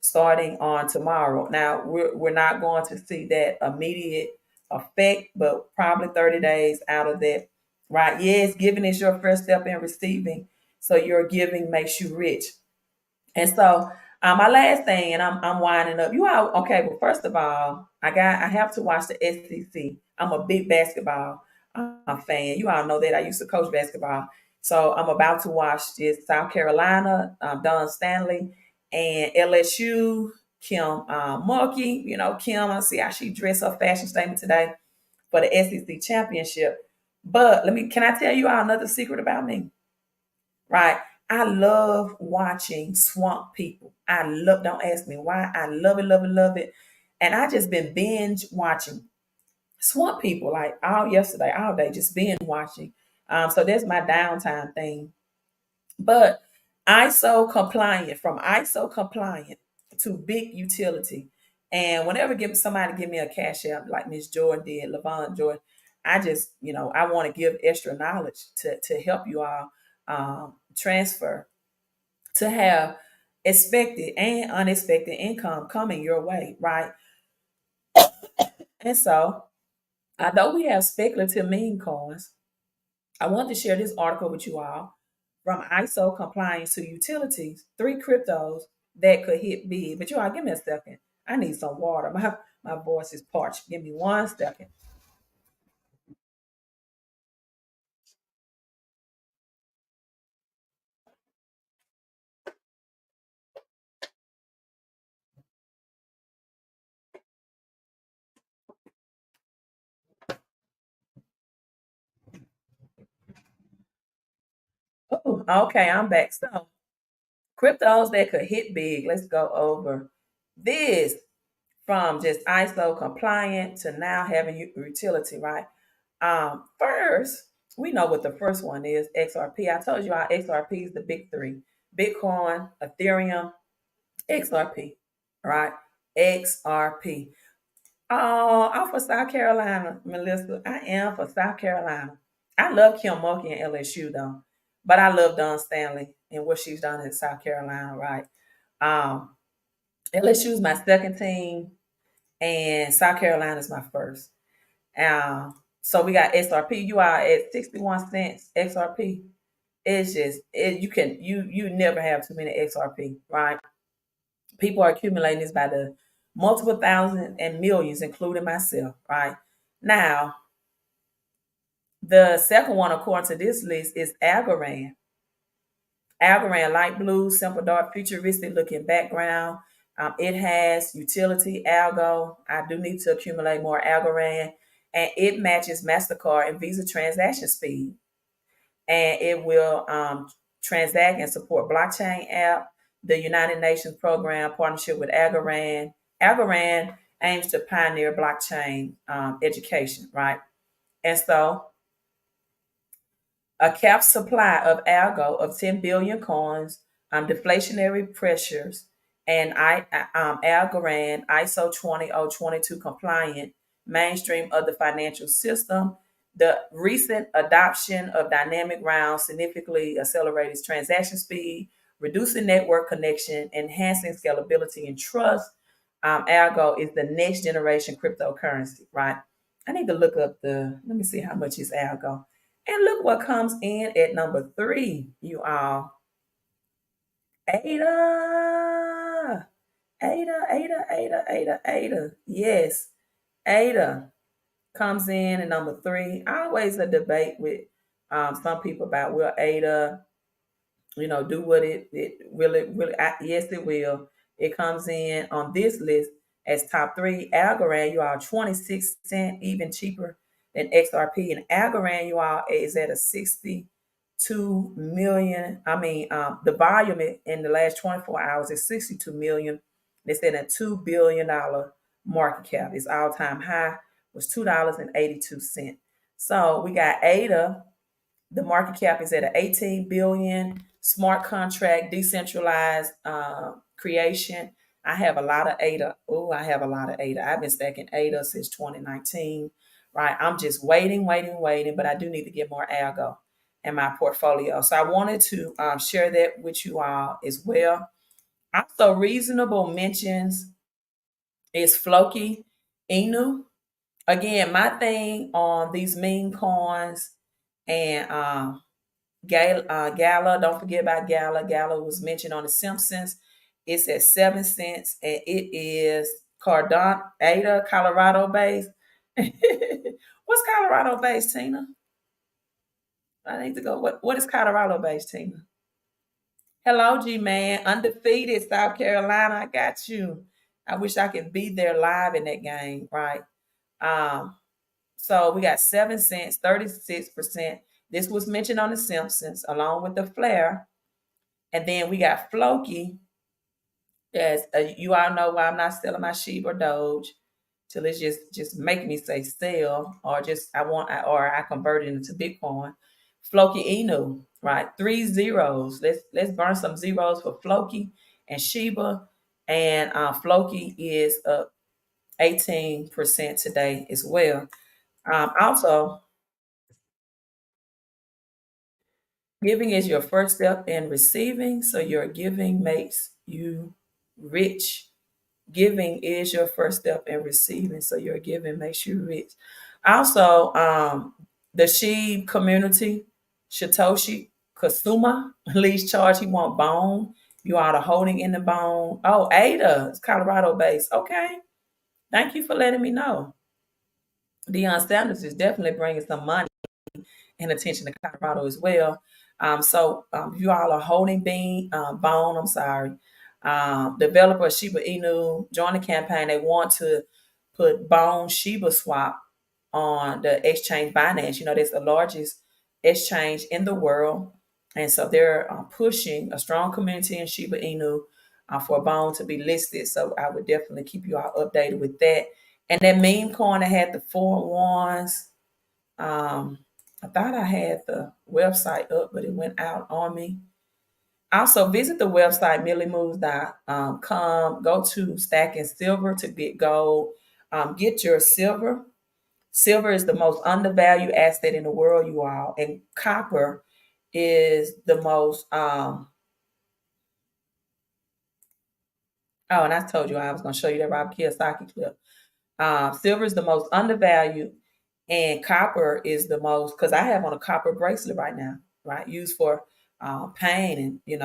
Speaker 1: starting on tomorrow. Now we're not going to see that immediate effect, but probably 30 days out of that. Right? Yes, giving is your first step in receiving. So your giving makes you rich. And so my last thing, and I'm winding up. You all okay? Well, first of all, I have to watch the SEC. I'm a big basketball fan. You all know that I used to coach basketball, so I'm about to watch this South Carolina, Don Stanley, and LSU. Kim Mulkey. Kim. I see how she dressed her fashion statement today for the SEC championship. But can I tell you all another secret about me? Right. I love watching swamp people. Don't ask me why. I love it, love it, love it. And I just been binge watching swamp people like all yesterday, all day, just binge watching. So that's my downtime thing. But from ISO compliant to big utility. And whenever somebody give me a cash app like Miss Jordan did, Levon Jordan, I just, I want to give extra knowledge to help you all transfer to have expected and unexpected income coming your way, right? And so, although we have speculative meme coins, I want to share this article with you all from ISO compliance to utilities, three cryptos that could hit big. But you all, give me a second. I need some water. My voice is parched. Give me 1 second. Oh, okay, I'm back. So, cryptos that could hit big. Let's go over this from just ISO compliant to now having utility, right? First, we know what the first one is, XRP. I told you our XRP is the big three: Bitcoin, Ethereum, XRP, right? XRP. Oh, I'm for South Carolina, Melissa. I am for South Carolina. I love Kim Mulkey and LSU though, but I love Don Stanley and what she's done in South Carolina, right? Um, LSU is my second team, and South Carolina is my first. So we got XRP. You are at 61 cents XRP. It's just you never have too many XRP, right? People are accumulating this by the multiple thousands and millions, including myself, right? Now, the second one, according to this list, is Algorand. Algorand, light blue, simple dark, futuristic looking background. It has utility, Algo. I do need to accumulate more Algorand. And it matches MasterCard and Visa transaction speed. And it will transact and support blockchain app, the United Nations program partnership with Algorand. Algorand aims to pioneer blockchain education, right? And so a capped supply of algo of 10 billion coins, deflationary pressures, and Algorand ISO 20022 compliant mainstream of the financial system. The recent adoption of dynamic rounds significantly accelerates transaction speed, reducing network connection, enhancing scalability and trust. Algo is the next generation cryptocurrency, right? I need to look up let me see how much is Algo. And look what comes in at number 3, you all. Ada. Ada. Yes, Ada comes in at number 3. Always a debate with some people about will Ada, do what it really, really, yes, it will. It comes in on this list as top three. Algorand, you all 26 cent, even cheaper than XRP. And Algorand, you all is at a 62 million. I mean, the volume in the last 24 hours is 62 million. It's in a $2 billion market cap. Its all-time high was $2.82. So we got ADA. The market cap is at an 18 billion smart contract, decentralized creation. I have a lot of ADA. Oh, I have a lot of ADA. I've been stacking ADA since 2019. Right. I'm just waiting, but I do need to get more algo in my portfolio. So I wanted to share that with you all as well. Also, reasonable mentions is Floki Inu. Again, my thing on these meme coins and Gala, don't forget about Gala. Gala was mentioned on The Simpsons. It's at 7 cents and it is Cardon Ada, Colorado based. What's Colorado based, Tina? I need to go. What is Colorado based, Tina? Hello, G Man. Undefeated South Carolina. I got you. I wish I could be there live in that game, right? Um, so we got 7 cents, 36%. This was mentioned on The Simpsons along with the Flare. And then we got Floki. As you all know why I'm not selling my Shiba or Doge till it's just make me say sell or just I convert it into Bitcoin. Floki Inu, right? 3 zeros. Let's burn some zeros for Floki and Shiba. And Floki is up 18% today as well. Also, giving is your first step in receiving, so your giving makes you rich. Giving is your first step in receiving, so your giving makes you rich. Also, the Sheeb community, Satoshi Kasuma leads charge. He want bone. You are the holding in the bone. Oh, Ada, it's Colorado based. Okay, thank you for letting me know. Deion Sanders is definitely bringing some money and attention to Colorado as well. You all are holding bone. I'm sorry. Developer Shiba Inu joined the campaign. They want to put Bone Shiba Swap on the exchange Binance. You know, that's the largest exchange in the world. And so they're pushing a strong community in Shiba Inu for Bone to be listed. So I would definitely keep you all updated with that. And that meme coin that had the 4 wands. I thought I had the website up, but it went out on me. Also, visit the website millimoves.com. Go to Stacking Silver to get gold. Get your silver. Silver is the most undervalued asset in the world, you all, and copper is the most. And I told you I was going to show you that Rob Kiyosaki clip. Silver is the most undervalued, and copper is the most, because I have on a copper bracelet right now, right? Used for pain and,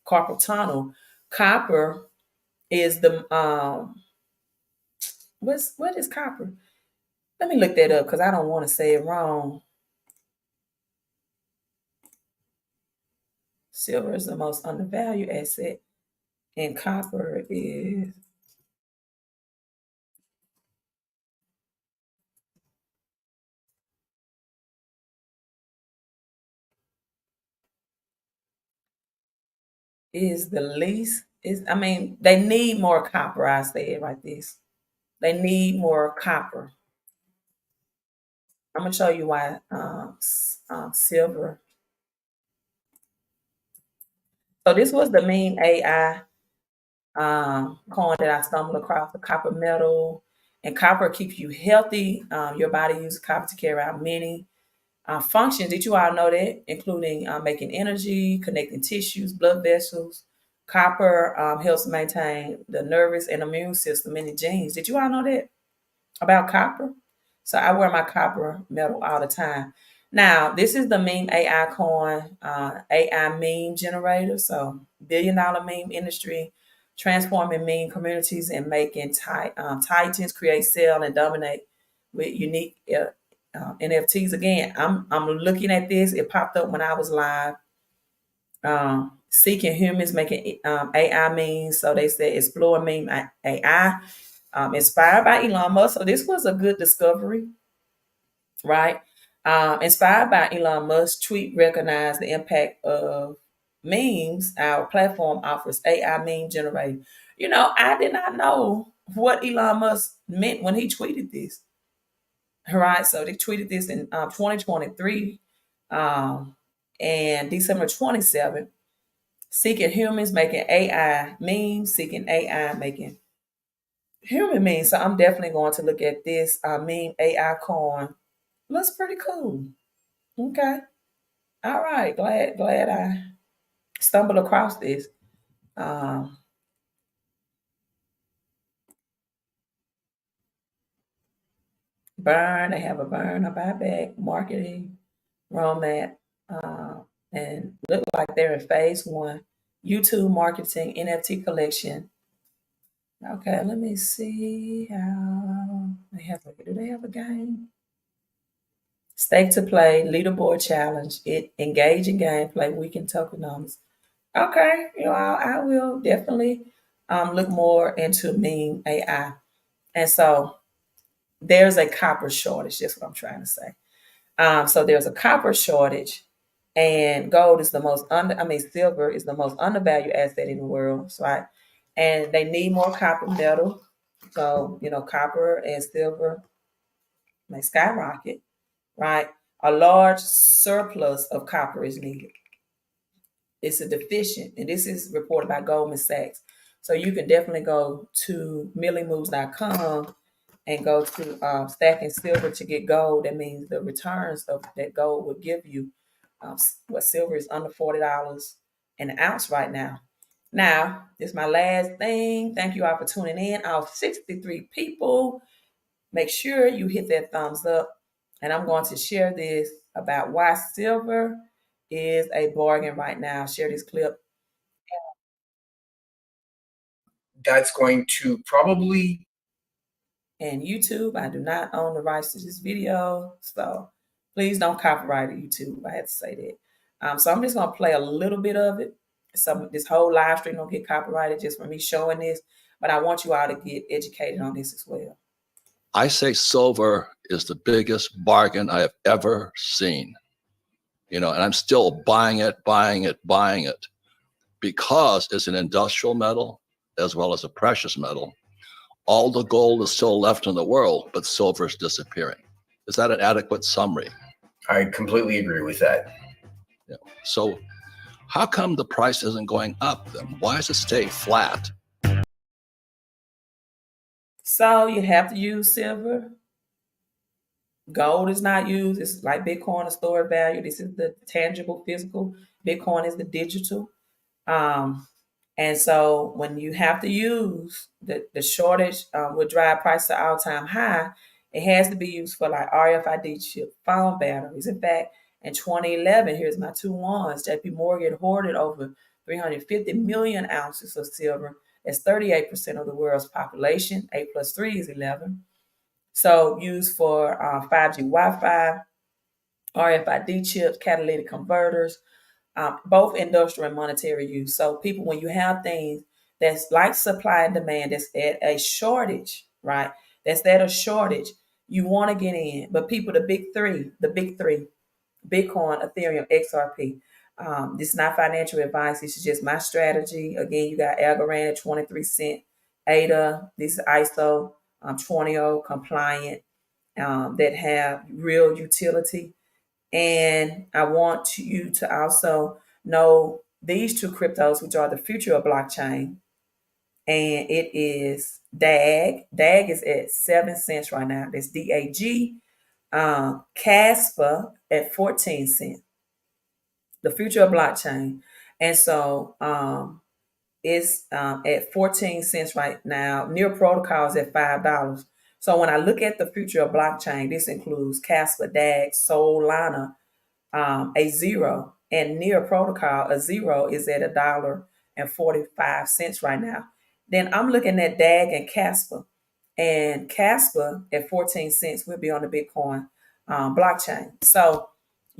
Speaker 1: carpal tunnel. Copper is the, what is copper? Let me look that up because I don't want to say it wrong. Silver is the most undervalued asset, and copper is the least. They need more copper. I say it like this. They need more copper. I'm gonna show you why silver. So this was the meme AI coin that I stumbled across, the copper metal. And copper keeps you healthy. Your body uses copper to carry out many functions. Did you all know that? Including making energy, connecting tissues, blood vessels. Copper helps maintain the nervous and immune system in the genes. Did you all know that about copper? So I wear my copper metal all the time. Now, this is the meme AI coin, AI meme generator. So $1 billion meme industry, transforming meme communities and making titans create, sell, and dominate with unique NFTs. Again, I'm looking at this. It popped up when I was live. Seeking Humans Making AI Memes. So they said explore meme AI, inspired by Elon Musk. So this was a good discovery, right? Inspired by Elon Musk's tweet, recognized the impact of memes. Our platform offers AI meme generating. I did not know what Elon Musk meant when he tweeted this. Right, so they tweeted this in 2023, and December 27th. Seeking Humans Making AI Memes, Seeking AI Making Human Memes. So I'm definitely going to look at this meme AI coin. Looks pretty cool. Okay. All right. Glad I stumbled across this. Um, burn. They have a burn, a buyback, marketing, roadmap, and look like they're in phase one. YouTube marketing, NFT collection. Okay, let me see how they have. Do they have a game? Stake to play, leaderboard challenge, it engaging gameplay, weekend tokenomics. Okay, I will definitely look more into meme AI. And so there's a copper shortage. That's what I'm trying to say. So there's a copper shortage, and gold is the most silver is the most undervalued asset in the world, right? And they need more copper metal. So copper and silver may skyrocket, right? A large surplus of copper is needed. It's a deficient, and this is reported by Goldman Sachs. So you can definitely go to millimoves.com and go to stacking silver to get gold. That means the returns of that gold will give you what silver is under $40 an ounce right now. Now, this is my last thing. Thank you all for tuning in. Our 63 people. Make sure you hit that thumbs up. And I'm going to share this about why silver is a bargain right now. Share this clip.
Speaker 3: That's going to probably.
Speaker 1: And YouTube, I do not own the rights to this video. So please don't copyright it, YouTube. I had to say that. So I'm just going to play a little bit of it. This whole live stream don't get copyrighted just for me showing this. But I want you all to get educated on this as well.
Speaker 4: I say silver is the biggest bargain I have ever seen. And I'm still buying it because it's an industrial metal as well as a precious metal. All the gold is still left in the world, but silver is disappearing. Is that an adequate summary?
Speaker 3: I completely agree with that.
Speaker 4: Yeah. So how come the price isn't going up then? Why does it stay flat?
Speaker 1: So you have to use silver. Gold is not used. It's like Bitcoin, a stored value. This is the tangible, physical. Bitcoin is the digital. And so when you have to use the shortage will drive price to all-time high, it has to be used for like RFID chip phone batteries. In fact, in 2011, here's my two ones. JP Morgan hoarded over 350 million ounces of silver. That's 38% of the world's population. 8 plus 3 is 11. So used for 5G Wi-Fi, RFID chips, catalytic converters, both industrial and monetary use. So people, when you have things that's like supply and demand, that's at a shortage, right? That's at a shortage. You want to get in, but people, the big three, Bitcoin, Ethereum, XRP. This is not financial advice. This is just my strategy. Again, you got Algorand at 23 cents, ADA. This is ISO 20 compliant that have real utility. And I want you to also know these two cryptos, which are the future of blockchain. And it is DAG. DAG is at 7 cents right now. That's DAG. Casper at 14 cents. The future of blockchain. And so it's at 14 cents right now. Near Protocol is at $5. So when I look at the future of blockchain, this includes Casper, DAG, Solana, a zero, and Near Protocol, a zero is at $1.45 right now. Then I'm looking at DAG and Casper, at 14 cents will be on the Bitcoin blockchain. So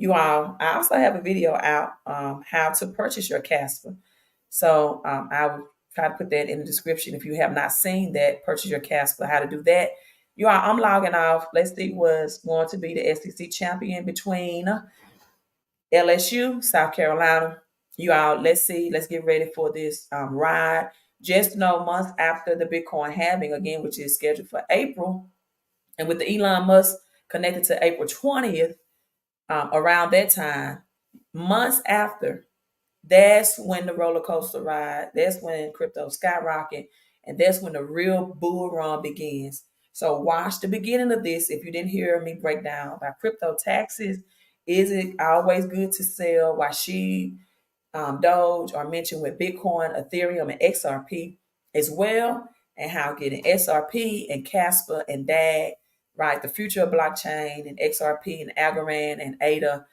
Speaker 1: You all, I also have a video out how to purchase your Casper. So I will try to put that in the description if you have not seen that. Purchase your Casper, how to do that. You all, I'm logging off. Let's see what's going to be the SEC champion between LSU, South Carolina. You all, let's see. Let's get ready for this ride. Just know months after the Bitcoin halving again, which is scheduled for April, and with the Elon Musk connected to April 20th, around that time, months after, that's when the roller coaster ride, that's when crypto skyrocket, and that's when the real bull run begins. So watch the beginning of this. If you didn't hear me break down about crypto taxes, is it always good to sell? Why she Doge are mentioned with Bitcoin, Ethereum, and XRP as well, and how getting XRP and Casper and DAG, right, the future of blockchain and XRP and Algorand and ADA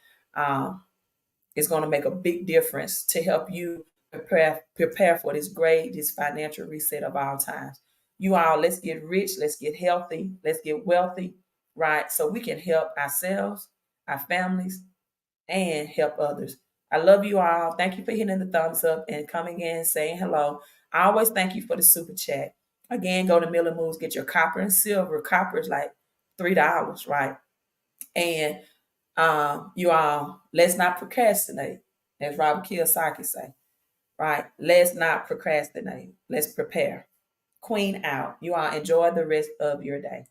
Speaker 1: is going to make a big difference to help you prepare for this financial reset of all times. You all, let's get rich, let's get healthy, let's get wealthy, right, so we can help ourselves, our families, and help others. I love you all. Thank you for hitting the thumbs up and coming in, saying hello. I always thank you for the super chat. Again, go to Miller Moves, get your copper and silver. Copper is like $3, right? And you all, let's not procrastinate, as Robert Kiyosaki say, right? Let's not procrastinate. Let's prepare. Queen out. You all enjoy the rest of your day.